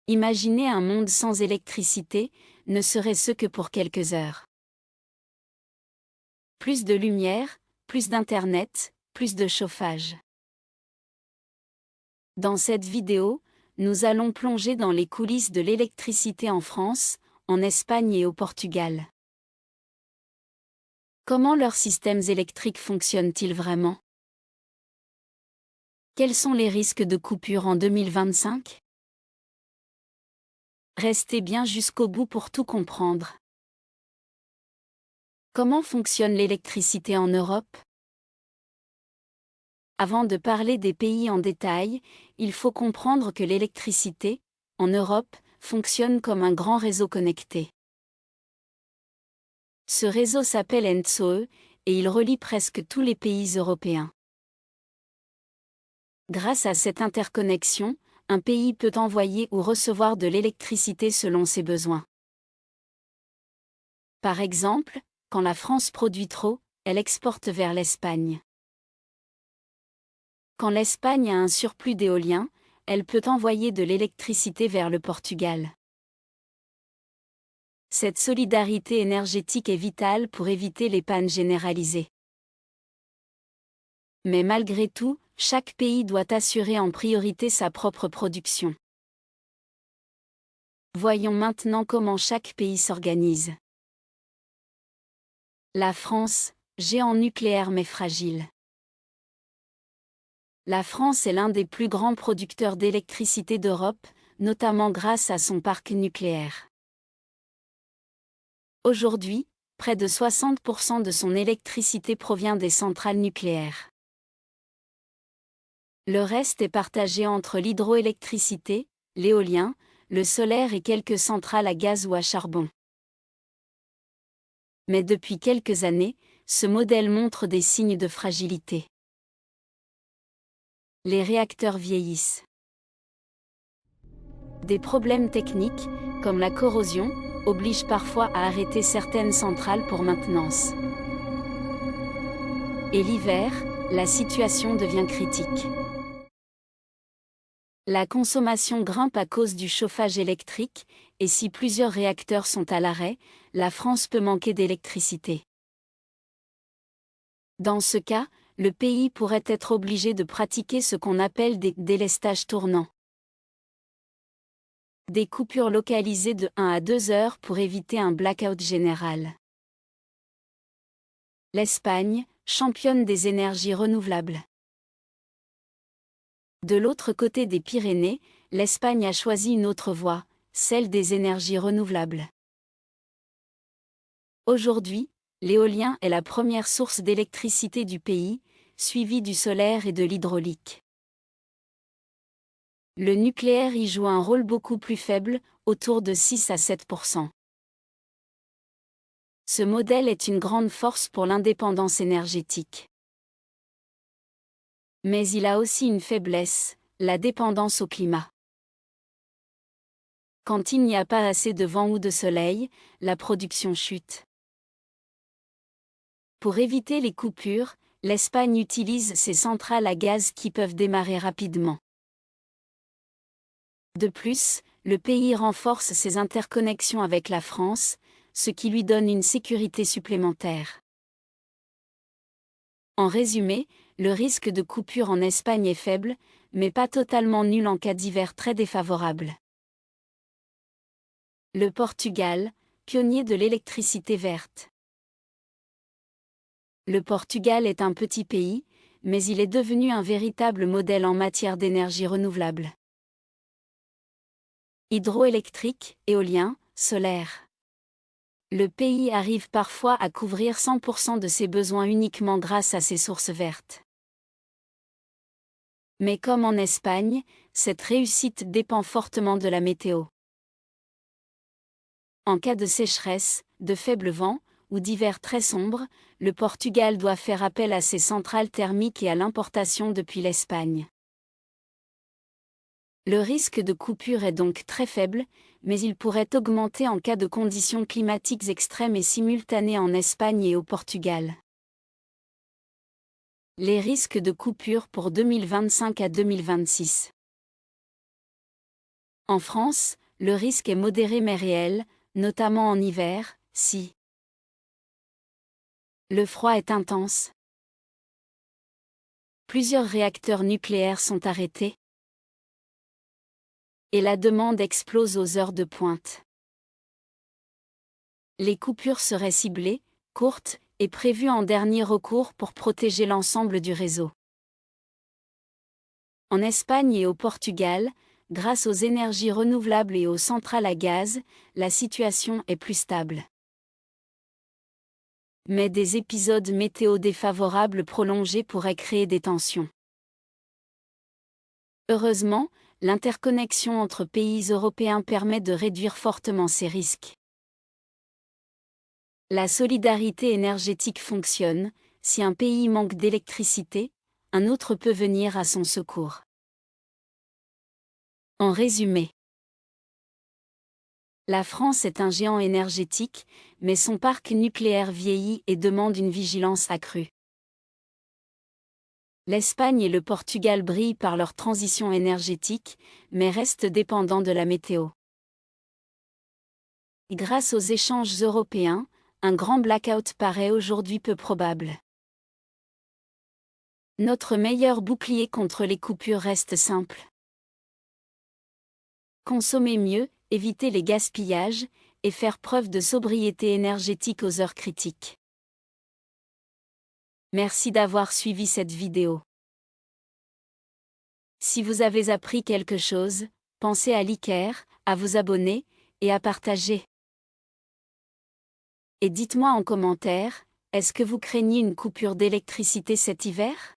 Imaginez un monde sans électricité, ne serait-ce que pour quelques heures. Plus de lumière, plus d'internet, plus de chauffage. Dans cette vidéo, nous allons plonger dans les coulisses de l'électricité en France, en Espagne et au Portugal. Comment leurs systèmes électriques fonctionnent-ils vraiment? Quels sont les risques de coupure en 2025? Restez bien jusqu'au bout pour tout comprendre. Comment fonctionne l'électricité en Europe? Avant de parler des pays en détail, il faut comprendre que l'électricité, en Europe, fonctionne comme un grand réseau connecté. Ce réseau s'appelle ENTSO et il relie presque tous les pays européens. Grâce à cette interconnexion, un pays peut envoyer ou recevoir de l'électricité selon ses besoins. Par exemple, quand la France produit trop, elle exporte vers l'Espagne. Quand l'Espagne a un surplus d'éolien, elle peut envoyer de l'électricité vers le Portugal. Cette solidarité énergétique est vitale pour éviter les pannes généralisées. Mais malgré tout, chaque pays doit assurer en priorité sa propre production. Voyons maintenant comment chaque pays s'organise. La France, géant nucléaire mais fragile. La France est l'un des plus grands producteurs d'électricité d'Europe, notamment grâce à son parc nucléaire. Aujourd'hui, près de 60% de son électricité provient des centrales nucléaires. Le reste est partagé entre l'hydroélectricité, l'éolien, le solaire et quelques centrales à gaz ou à charbon. Mais depuis quelques années, ce modèle montre des signes de fragilité. Les réacteurs vieillissent. Des problèmes techniques, comme la corrosion, obligent parfois à arrêter certaines centrales pour maintenance. Et l'hiver, la situation devient critique. La consommation grimpe à cause du chauffage électrique, et si plusieurs réacteurs sont à l'arrêt, la France peut manquer d'électricité. Dans ce cas, le pays pourrait être obligé de pratiquer ce qu'on appelle des délestages tournants. Des coupures localisées de 1 à 2 heures pour éviter un blackout général. L'Espagne, championne des énergies renouvelables. De l'autre côté des Pyrénées, l'Espagne a choisi une autre voie, celle des énergies renouvelables. Aujourd'hui, l'éolien est la première source d'électricité du pays, suivi du solaire et de l'hydraulique. Le nucléaire y joue un rôle beaucoup plus faible, autour de 6 à 7%. Ce modèle est une grande force pour l'indépendance énergétique. Mais il a aussi une faiblesse, la dépendance au climat. Quand il n'y a pas assez de vent ou de soleil, la production chute. Pour éviter les coupures, l'Espagne utilise ses centrales à gaz qui peuvent démarrer rapidement. De plus, le pays renforce ses interconnexions avec la France, ce qui lui donne une sécurité supplémentaire. En résumé, le risque de coupure en Espagne est faible, mais pas totalement nul en cas d'hiver très défavorable. Le Portugal, pionnier de l'électricité verte. Le Portugal est un petit pays, mais il est devenu un véritable modèle en matière d'énergie renouvelable. Hydroélectrique, éolien, solaire. Le pays arrive parfois à couvrir 100% de ses besoins uniquement grâce à ses sources vertes. Mais comme en Espagne, cette réussite dépend fortement de la météo. En cas de sécheresse, de faibles vents, ou d'hiver très sombres, le Portugal doit faire appel à ses centrales thermiques et à l'importation depuis l'Espagne. Le risque de coupure est donc très faible, mais il pourrait augmenter en cas de conditions climatiques extrêmes et simultanées en Espagne et au Portugal. Les risques de coupure pour 2025 à 2026. En France, le risque est modéré mais réel, notamment en hiver, si le froid est intense. Plusieurs réacteurs nucléaires sont arrêtés. Et la demande explose aux heures de pointe. Les coupures seraient ciblées, courtes, et prévues en dernier recours pour protéger l'ensemble du réseau. En Espagne et au Portugal, grâce aux énergies renouvelables et aux centrales à gaz, la situation est plus stable. Mais des épisodes météo défavorables prolongés pourraient créer des tensions. Heureusement, l'interconnexion entre pays européens permet de réduire fortement ces risques. La solidarité énergétique fonctionne, si un pays manque d'électricité, un autre peut venir à son secours. En résumé, la France est un géant énergétique, mais son parc nucléaire vieillit et demande une vigilance accrue. L'Espagne et le Portugal brillent par leur transition énergétique, mais restent dépendants de la météo. Grâce aux échanges européens, un grand blackout paraît aujourd'hui peu probable. Notre meilleur bouclier contre les coupures reste simple. Consommer mieux, éviter les gaspillages, et faire preuve de sobriété énergétique aux heures critiques. Merci d'avoir suivi cette vidéo. Si vous avez appris quelque chose, pensez à liker, à vous abonner, et à partager. Et dites-moi en commentaire, est-ce que vous craignez une coupure d'électricité cet hiver ?